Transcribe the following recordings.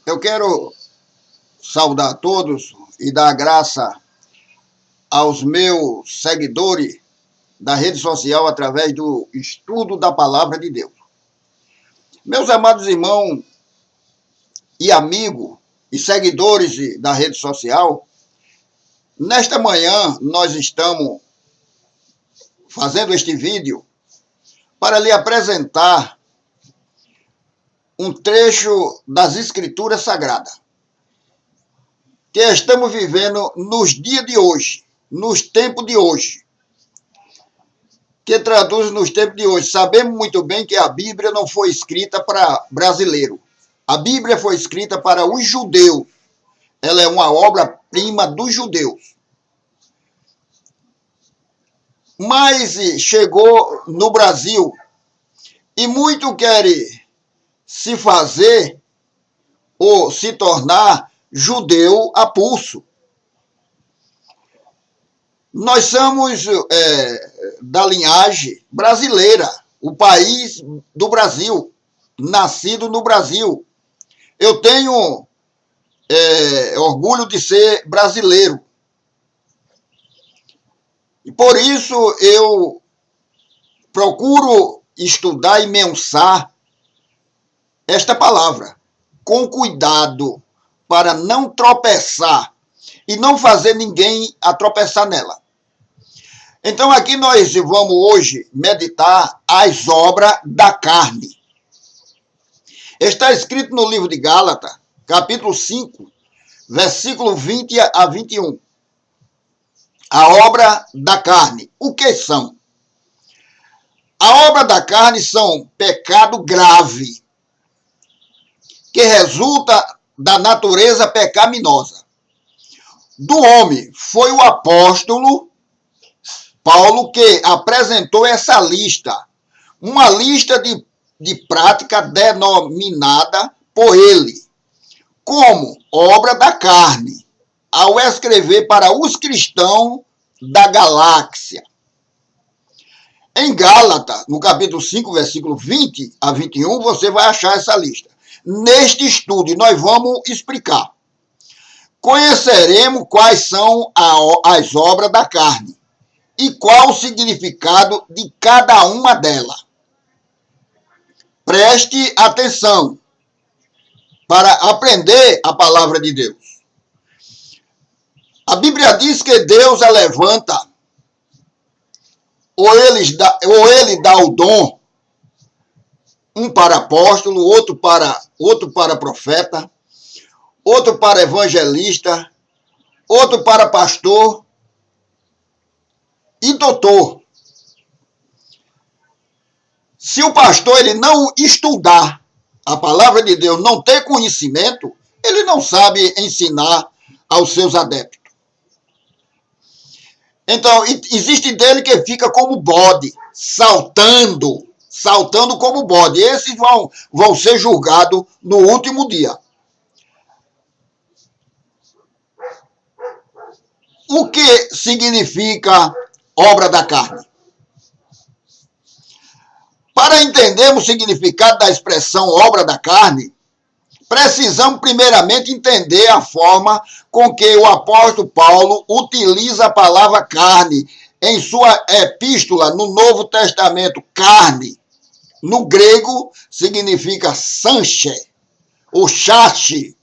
Eu quero saudar a todos e dar graça aos meus seguidores da rede social através do estudo da Palavra de Deus. Meus amados irmãos e amigos e seguidores da rede social, nesta manhã nós estamos fazendo este vídeo para lhe apresentar um trecho das Escrituras Sagradas que estamos vivendo nos dias de hoje, nos tempos de hoje. Que traduz nos tempos de hoje. Sabemos muito bem que a Bíblia não foi escrita para brasileiro. A Bíblia foi escrita para os judeus. Ela é uma obra-prima dos judeus. Mas chegou no Brasil e muito querem se fazer ou se tornar judeu a pulso. Nós somos da linhagem brasileira, o país do Brasil, nascido no Brasil. Eu tenho orgulho de ser brasileiro. E por isso eu procuro estudar e mensar esta palavra com cuidado para não tropeçar e não fazer ninguém a tropeçar nela. Então aqui nós vamos hoje meditar as obras da carne. Está escrito no livro de Gálatas, capítulo 5, versículo 20 a 21. A obra da carne. O que são? A obra da carne são pecado grave, que resulta da natureza pecaminosa do homem. Foi o apóstolo Paulo que apresentou essa lista, uma lista de prática denominada por ele como obra da carne, ao escrever para os cristãos da galáxia. Em Gálatas, no capítulo 5, versículo 20 a 21, você vai achar essa lista. Neste estudo, nós vamos explicar. Conheceremos quais são as obras da carne e qual o significado de cada uma delas. Preste atenção para aprender a palavra de Deus. A Bíblia diz que Deus a levanta, ou ele dá o dom, um para apóstolo, outro para profeta, outro para evangelista, outro para pastor e doutor. Se o pastor ele não estudar a palavra de Deus, não ter conhecimento, ele não sabe ensinar aos seus adeptos. Então, existe dele que fica como bode, saltando como bode. Esses vão ser julgados no último dia. O que significa obra da carne? Para entendermos o significado da expressão obra da carne, precisamos primeiramente entender a forma com que o apóstolo Paulo utiliza a palavra carne em sua epístola no Novo Testamento. Carne, no grego, significa sanche, ou chache.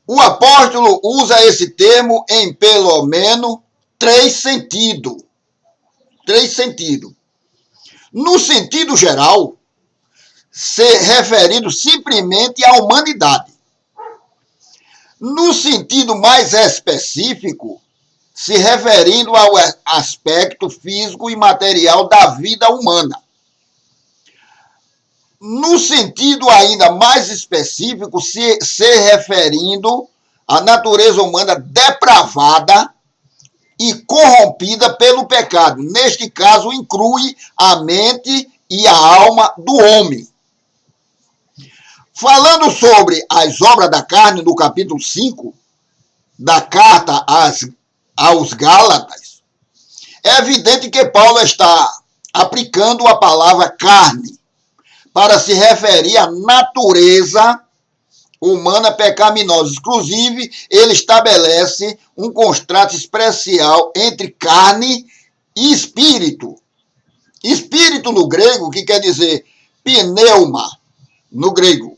O apóstolo usa esse termo em pelo menos três sentidos. No sentido geral, se referindo simplesmente à humanidade. No sentido mais específico, se referindo ao aspecto físico e material da vida humana. No sentido ainda mais específico, se referindo à natureza humana depravada e corrompida pelo pecado. Neste caso, inclui a mente e a alma do homem. Falando sobre as obras da carne, no capítulo 5 da carta aos Gálatas, é evidente que Paulo está aplicando a palavra carne para se referir à natureza humana pecaminosa. Inclusive, ele estabelece um contraste especial entre carne e espírito. Espírito no grego, que quer dizer pneuma, no grego.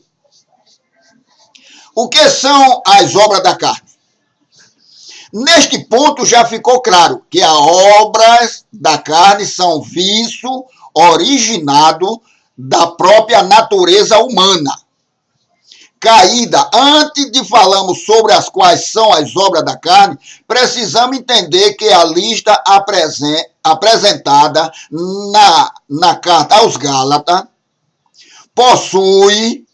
O que são as obras da carne? Neste ponto já ficou claro que as obras da carne são vício originado da própria natureza humana. Caída. Antes de falarmos sobre as quais são as obras da carne, precisamos entender que a lista apresentada na carta aos Gálatas possui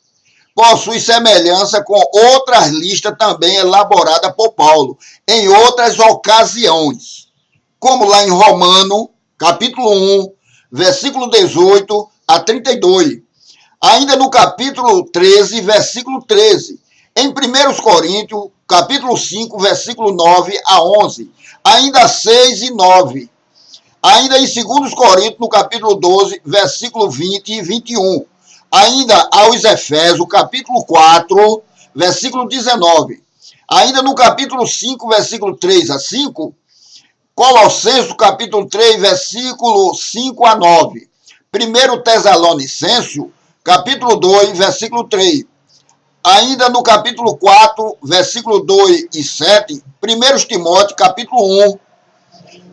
semelhança com outras listas também elaboradas por Paulo em outras ocasiões, como lá em Romano, capítulo 1, versículo 18 a 32. Ainda no capítulo 13, versículo 13. Em 1 Coríntios, capítulo 5, versículo 9 a 11. Ainda 6 e 9. Ainda em 2 Coríntios, no capítulo 12, versículo 20 e 21. Ainda aos Efésios, capítulo 4, versículo 19. Ainda no capítulo 5, versículo 3 a 5. Colossenses, capítulo 3, versículo 5 a 9. 1 Tessalonicenses, capítulo 2, versículo 3. Ainda no capítulo 4, versículo 2 e 7. 1 Timóteo, capítulo 1,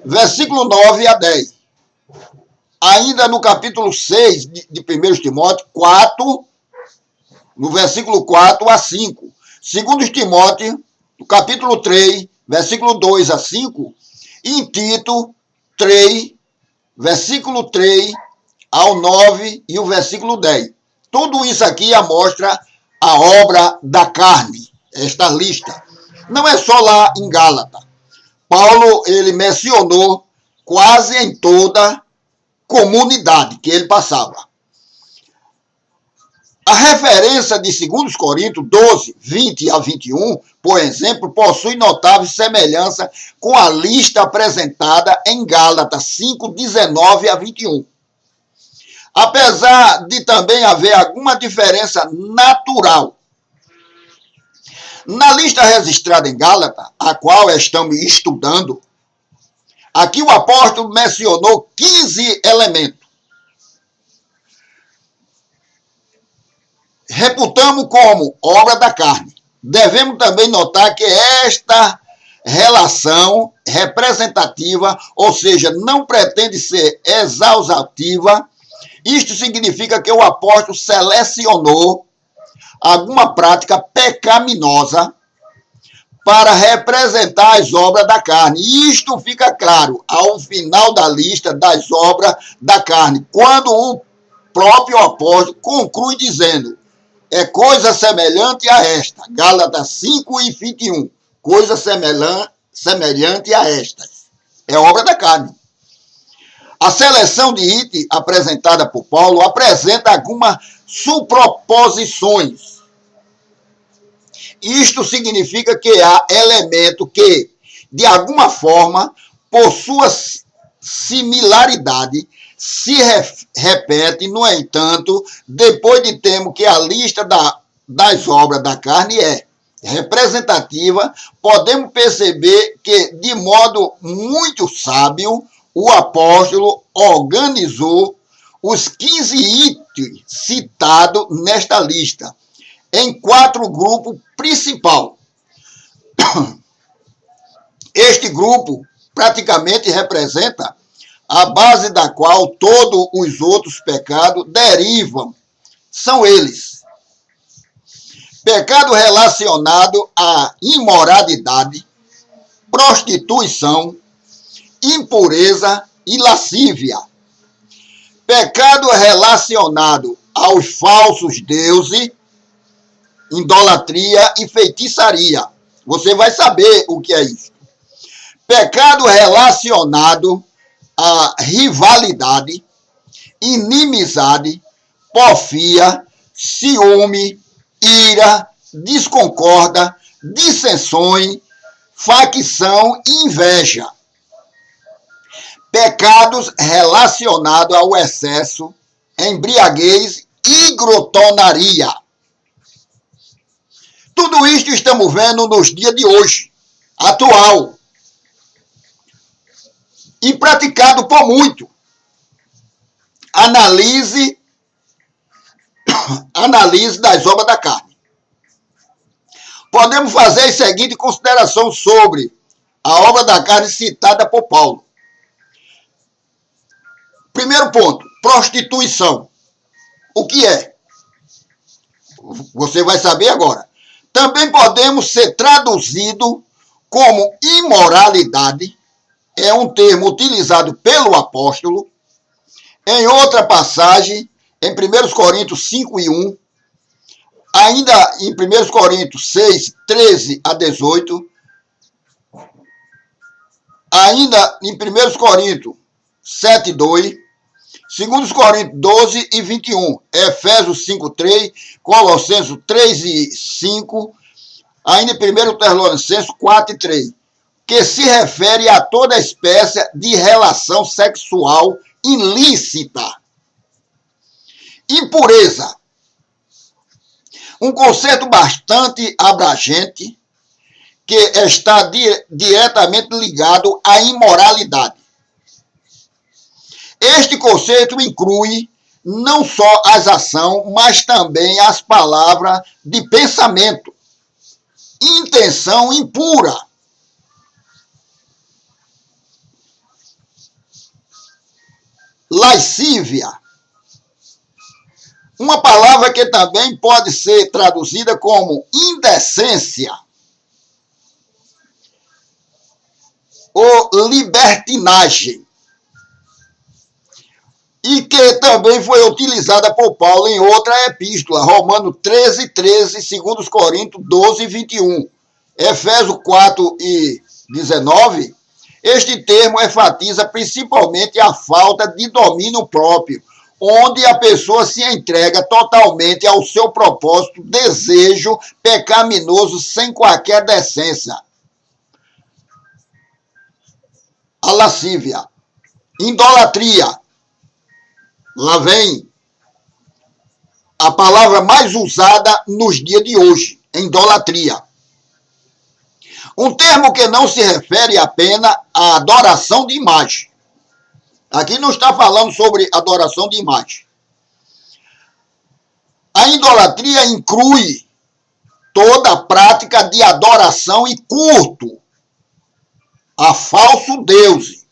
versículo 9 a 10. Ainda no capítulo 6 de 1 Timóteo, 4, no versículo 4 a 5. 2 Timóteo, no capítulo 3, versículo 2 a 5. E em Tito 3, versículo 3 ao 9 e o versículo 10. Tudo isso aqui mostra a obra da carne, esta lista. Não é só lá em Gálatas. Paulo, ele mencionou quase em toda comunidade que ele passava. A referência de 2 Coríntios 12, 20 a 21, por exemplo, possui notável semelhança com a lista apresentada em Gálatas 5, 19 a 21. Apesar de também haver alguma diferença natural. Na lista registrada em Gálatas, a qual estamos estudando, aqui o apóstolo mencionou 15 elementos. Reputamos como obra da carne. Devemos também notar que esta relação representativa, ou seja, não pretende ser exaustiva. Isto significa que o apóstolo selecionou alguma prática pecaminosa para representar as obras da carne. E isto fica claro ao final da lista das obras da carne, quando o próprio apóstolo conclui dizendo: é coisa semelhante a esta. Gálatas 5 e 21. Coisa semelhante a estas. É obra da carne. A seleção de itens apresentada por Paulo apresenta algumas suproposições. Isto significa que há elemento que, de alguma forma, por sua similaridade, se repete, no entanto, depois de termos que a lista das obras da carne é representativa, podemos perceber que, de modo muito sábio, o apóstolo organizou os 15 itens citados nesta lista em 4 grupos principais. Este grupo praticamente representa a base da qual todos os outros pecados derivam. São eles: pecado relacionado à imoralidade, prostituição, impureza e lascívia. Pecado relacionado aos falsos deuses, idolatria e feitiçaria. Você vai saber o que é isso. Pecado relacionado à rivalidade, inimizade, porfia, ciúme, ira, desconcorda, dissensões, facção e inveja. Pecados relacionados ao excesso, embriaguez e glotonaria. Tudo isto estamos vendo nos dias de hoje, atual, e praticado por muito. Analise das obras da carne. Podemos fazer a seguinte consideração sobre a obra da carne citada por Paulo. Primeiro ponto, prostituição. O que é? Você vai saber agora. Também podemos ser traduzido como imoralidade, é um termo utilizado pelo apóstolo, em outra passagem, em 1 Coríntios 5:1, ainda em 1 Coríntios 6, 13 a 18, ainda em 1 Coríntios 7:2, 2 Coríntios 12 e 21, Efésios 5:3, Colossenses 3:5, ainda em 1 Tessalonicenses 4:3, que se refere a toda espécie de relação sexual ilícita. Impureza. Um conceito bastante abrangente que está diretamente ligado à imoralidade. Este conceito inclui não só as ações, mas também as palavras de pensamento, intenção impura. Lascívia. Uma palavra que também pode ser traduzida como indecência ou libertinagem, e que também foi utilizada por Paulo em outra epístola, Romanos 13:13, 2 Coríntios 12:21, Efésios 4:19. Este termo enfatiza principalmente a falta de domínio próprio, onde a pessoa se entrega totalmente ao seu propósito, desejo pecaminoso sem qualquer decência. A lascívia. Idolatria. Lá vem a palavra mais usada nos dias de hoje, idolatria. Um termo que não se refere apenas à adoração de imagem. Aqui não está falando sobre adoração de imagem. A idolatria inclui toda a prática de adoração e culto a falso deus.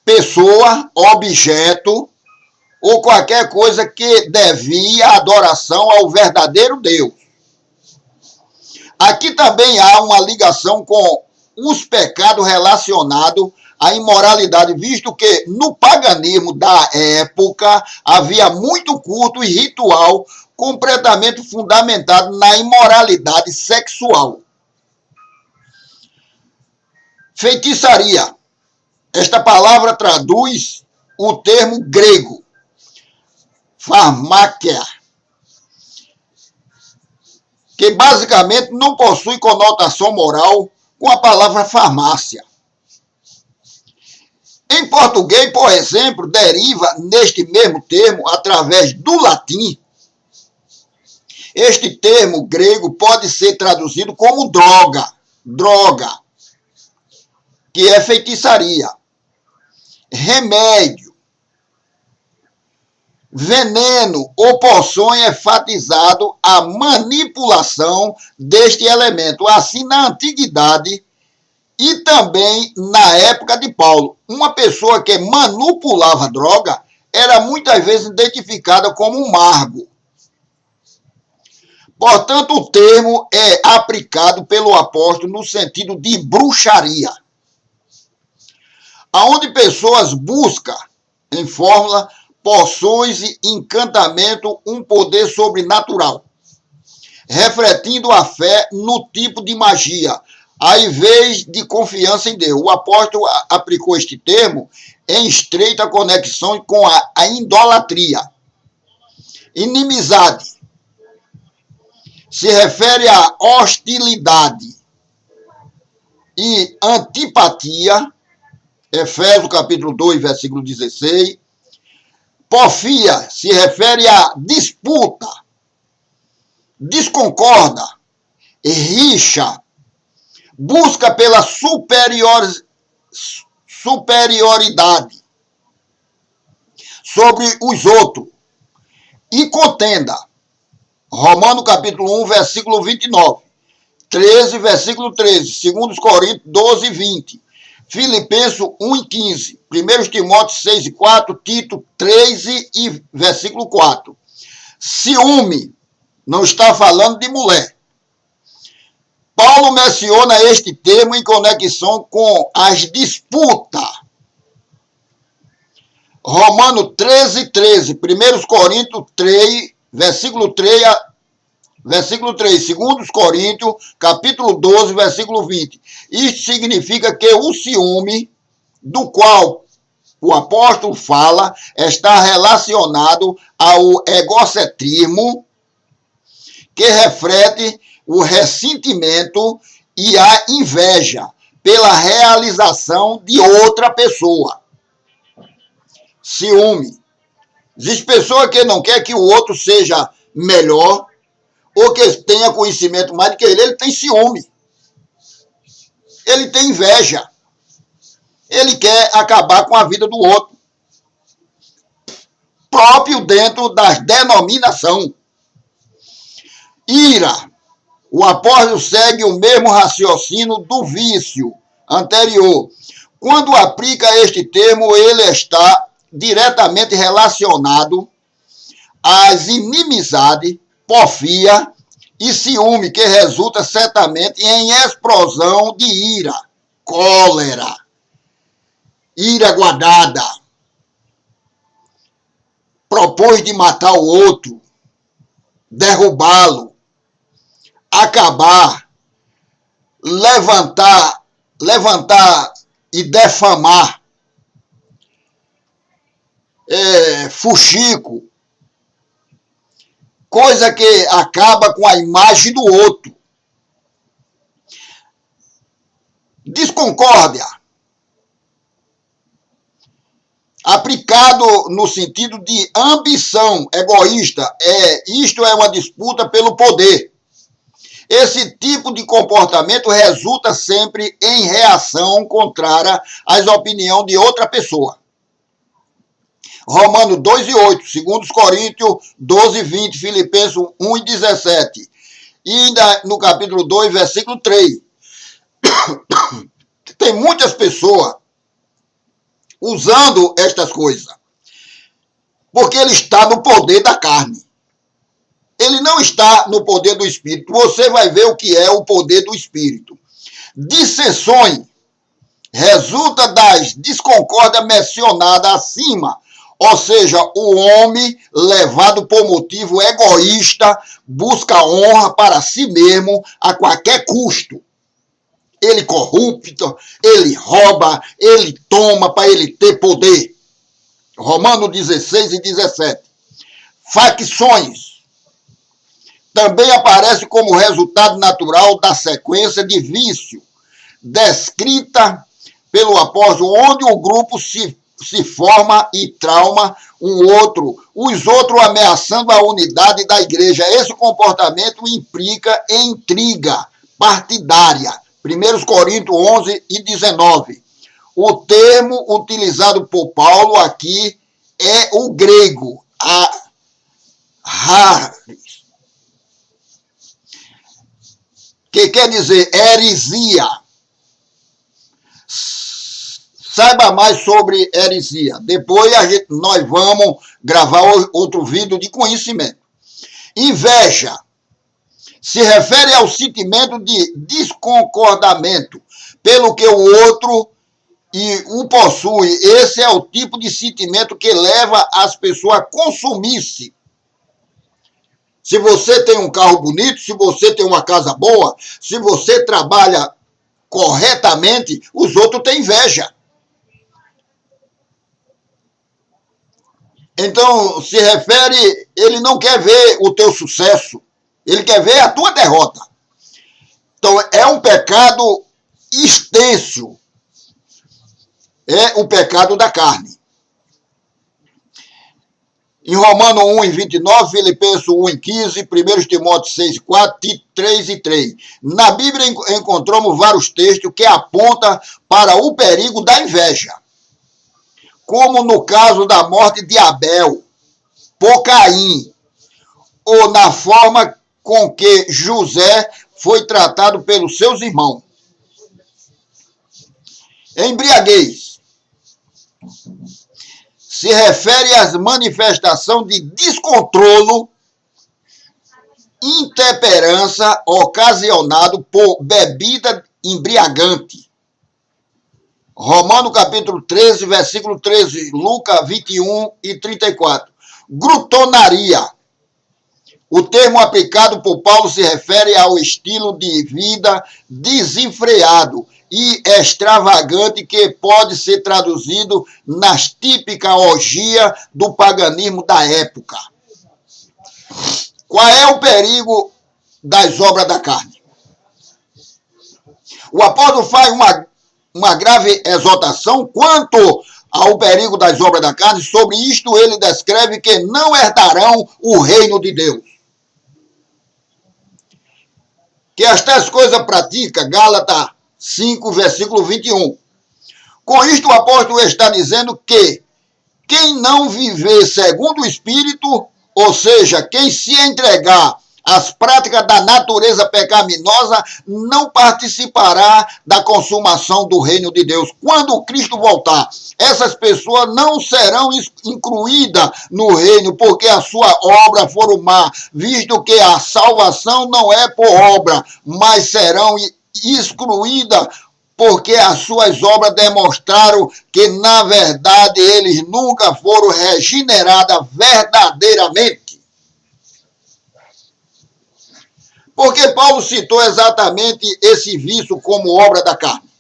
Pessoa, objeto ou qualquer coisa que devia adoração ao verdadeiro Deus. Aqui também há uma ligação com os pecados relacionados à imoralidade, visto que no paganismo da época havia muito culto e ritual completamente fundamentado na imoralidade sexual. Feitiçaria. Esta palavra traduz o termo grego, farmáquia, que basicamente não possui conotação moral com a palavra farmácia. Em português, por exemplo, deriva neste mesmo termo através do latim. Este termo grego pode ser traduzido como droga, que é feitiçaria, remédio, veneno ou poção, enfatizado a manipulação deste elemento. Assim, na antiguidade e também na época de Paulo, uma pessoa que manipulava droga era muitas vezes identificada como um mago. Portanto, o termo é aplicado pelo apóstolo no sentido de bruxaria, aonde pessoas buscam, em fórmula, poções e encantamento, um poder sobrenatural, refletindo a fé no tipo de magia, ao invés de confiança em Deus. O apóstolo aplicou este termo em estreita conexão com a idolatria. Inimizade se refere à hostilidade e antipatia, Efésios capítulo 2, versículo 16, Porfia se refere a disputa, desconcorda, rixa, busca pela superioridade sobre os outros e contenda. Romanos capítulo 1, versículo 29. 13, versículo 13. 2 Coríntios 12, 20. Filipenses 1 e 15. 1 Timóteo 6 e 4. Tito 13 e versículo 4. Ciúme não está falando de mulher. Paulo menciona este termo em conexão com as disputas. Romanos 13, 13. 1 Coríntios 3, versículo 3, versículo 3. 2 Coríntios, capítulo 12, versículo 20. Isso significa que o ciúme, do qual o apóstolo fala, está relacionado ao egocentrismo, que reflete o ressentimento e a inveja pela realização de outra pessoa. Ciúme. Existe pessoa que não quer que o outro seja melhor ou que tenha conhecimento mais do que ele tem ciúme. Ele tem inveja. Ele quer acabar com a vida do outro. Próprio dentro das denominações. Ira. O apóstolo segue o mesmo raciocínio do vício anterior. Quando aplica este termo, ele está diretamente relacionado às inimizades, porfia e ciúme, que resulta certamente em explosão de ira, cólera, ira guardada, propôs de matar o outro, derrubá-lo, acabar, levantar e defamar, fuxico, coisa que acaba com a imagem do outro. Desconcórdia, aplicado no sentido de ambição egoísta, isto é uma disputa pelo poder. Esse tipo de comportamento resulta sempre em reação contrária às opiniões de outra pessoa. Romanos 2 e 8, 2 Coríntios 12 e 20, Filipenses 1 e 17. E ainda no capítulo 2, versículo 3. Tem muitas pessoas usando estas coisas, porque ele está no poder da carne. Ele não está no poder do Espírito. Você vai ver o que é o poder do Espírito. Dissensões resulta das discordâncias mencionadas acima, ou seja, o homem, levado por motivo egoísta, busca honra para si mesmo a qualquer custo. Ele corrupto, ele rouba, ele toma para ele ter poder. Romanos 16 e 17. Facções também aparece como resultado natural da sequência de vício descrita pelo apóstolo, onde o grupo se forma e trauma os outros ameaçando a unidade da igreja. Esse comportamento implica em intriga partidária. 1 Coríntios 11 e 19. O termo utilizado por Paulo aqui é o grego, haris, que quer dizer heresia. Saiba mais sobre heresia. Depois nós vamos gravar outro vídeo de conhecimento. Inveja se refere ao sentimento de desconcordamento pelo que o outro o possui. Esse é o tipo de sentimento que leva as pessoas a consumir-se. Se você tem um carro bonito, se você tem uma casa boa, se você trabalha corretamente, os outros têm inveja. Então, se refere, ele não quer ver o teu sucesso, ele quer ver a tua derrota. Então, é um pecado extenso, é o pecado da carne. Em Romanos 1:29, Filipenses 1:15, 1 Timóteo 6:4, Tito 3:3. Na Bíblia encontramos vários textos que apontam para o perigo da inveja, como no caso da morte de Abel por Caim, ou na forma com que José foi tratado pelos seus irmãos. Embriaguez se refere às manifestações de descontrole, intemperança ocasionado por bebida embriagante. Romanos capítulo 13, versículo 13, Lucas 21:34. Glutonaria. O termo aplicado por Paulo se refere ao estilo de vida desenfreado e extravagante que pode ser traduzido nas típicas orgias do paganismo da época. Qual é o perigo das obras da carne? O apóstolo faz uma grave exortação quanto ao perigo das obras da carne. Sobre isto ele descreve que não herdarão o reino de Deus. Que estas coisas pratica, Gálatas 5, versículo 21. Com isto o apóstolo está dizendo que quem não viver segundo o Espírito, ou seja, quem se entregar às práticas da natureza pecaminosa, não participará da consumação do reino de Deus. Quando Cristo voltar, essas pessoas não serão incluídas no reino, porque a sua obra for má, visto que a salvação não é por obra, mas serão excluídas porque as suas obras demonstraram que, na verdade, eles nunca foram regenerados verdadeiramente. Porque Paulo citou exatamente esse vício como obra da carne.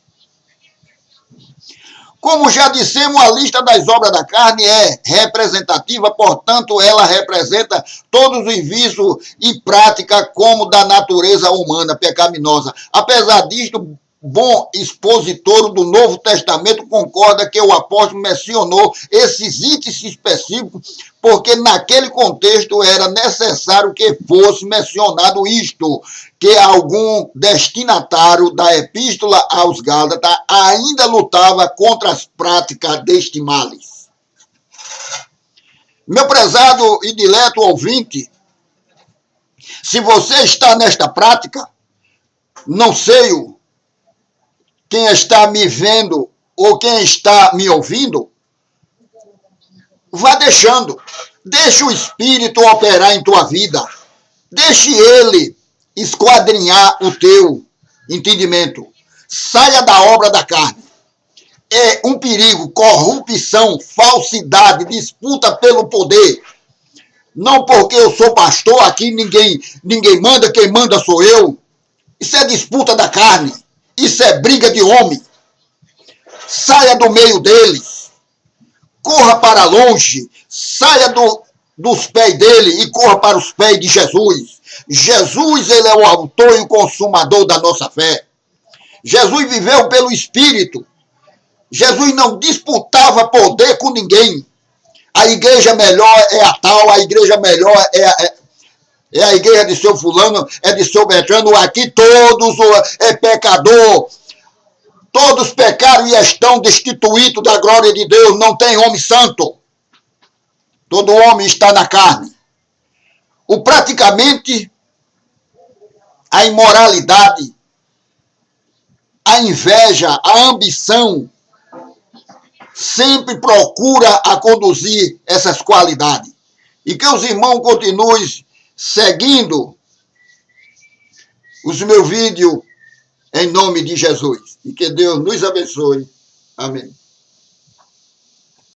Como já dissemos, a lista das obras da carne é representativa, portanto, ela representa todos os vícios e práticas como da natureza humana pecaminosa. Apesar disto, bom expositor do Novo Testamento concorda que o apóstolo mencionou esses itens específicos porque naquele contexto era necessário que fosse mencionado isto, que algum destinatário da epístola aos Gálatas ainda lutava contra as práticas deste males. Meu prezado e dileto ouvinte, se você está nesta prática, não sei quem está me vendo ou quem está me ouvindo, vá deixando. Deixe o Espírito operar em tua vida. Deixe ele esquadrinhar o teu entendimento. Saia da obra da carne. É um perigo, corrupção, falsidade, disputa pelo poder. Não porque eu sou pastor, aqui ninguém manda, quem manda sou eu. Isso é disputa da carne. Isso é briga de homem. Saia do meio deles. Corra para longe. Saia dos pés dele e corra para os pés de Jesus. Jesus, ele é o autor e o consumador da nossa fé. Jesus viveu pelo Espírito. Jesus não disputava poder com ninguém. A igreja melhor é a tal, a igreja melhor é a igreja de seu fulano, é de seu Bertrano. Aqui todos é pecador. Todos pecaram e estão destituídos da glória de Deus. Não tem homem santo. Todo homem está na carne. Praticamente, a imoralidade, a inveja, a ambição, sempre procura a conduzir essas qualidades. E que os irmãos continuem seguindo os meus vídeos em nome de Jesus. E que Deus nos abençoe. Amém.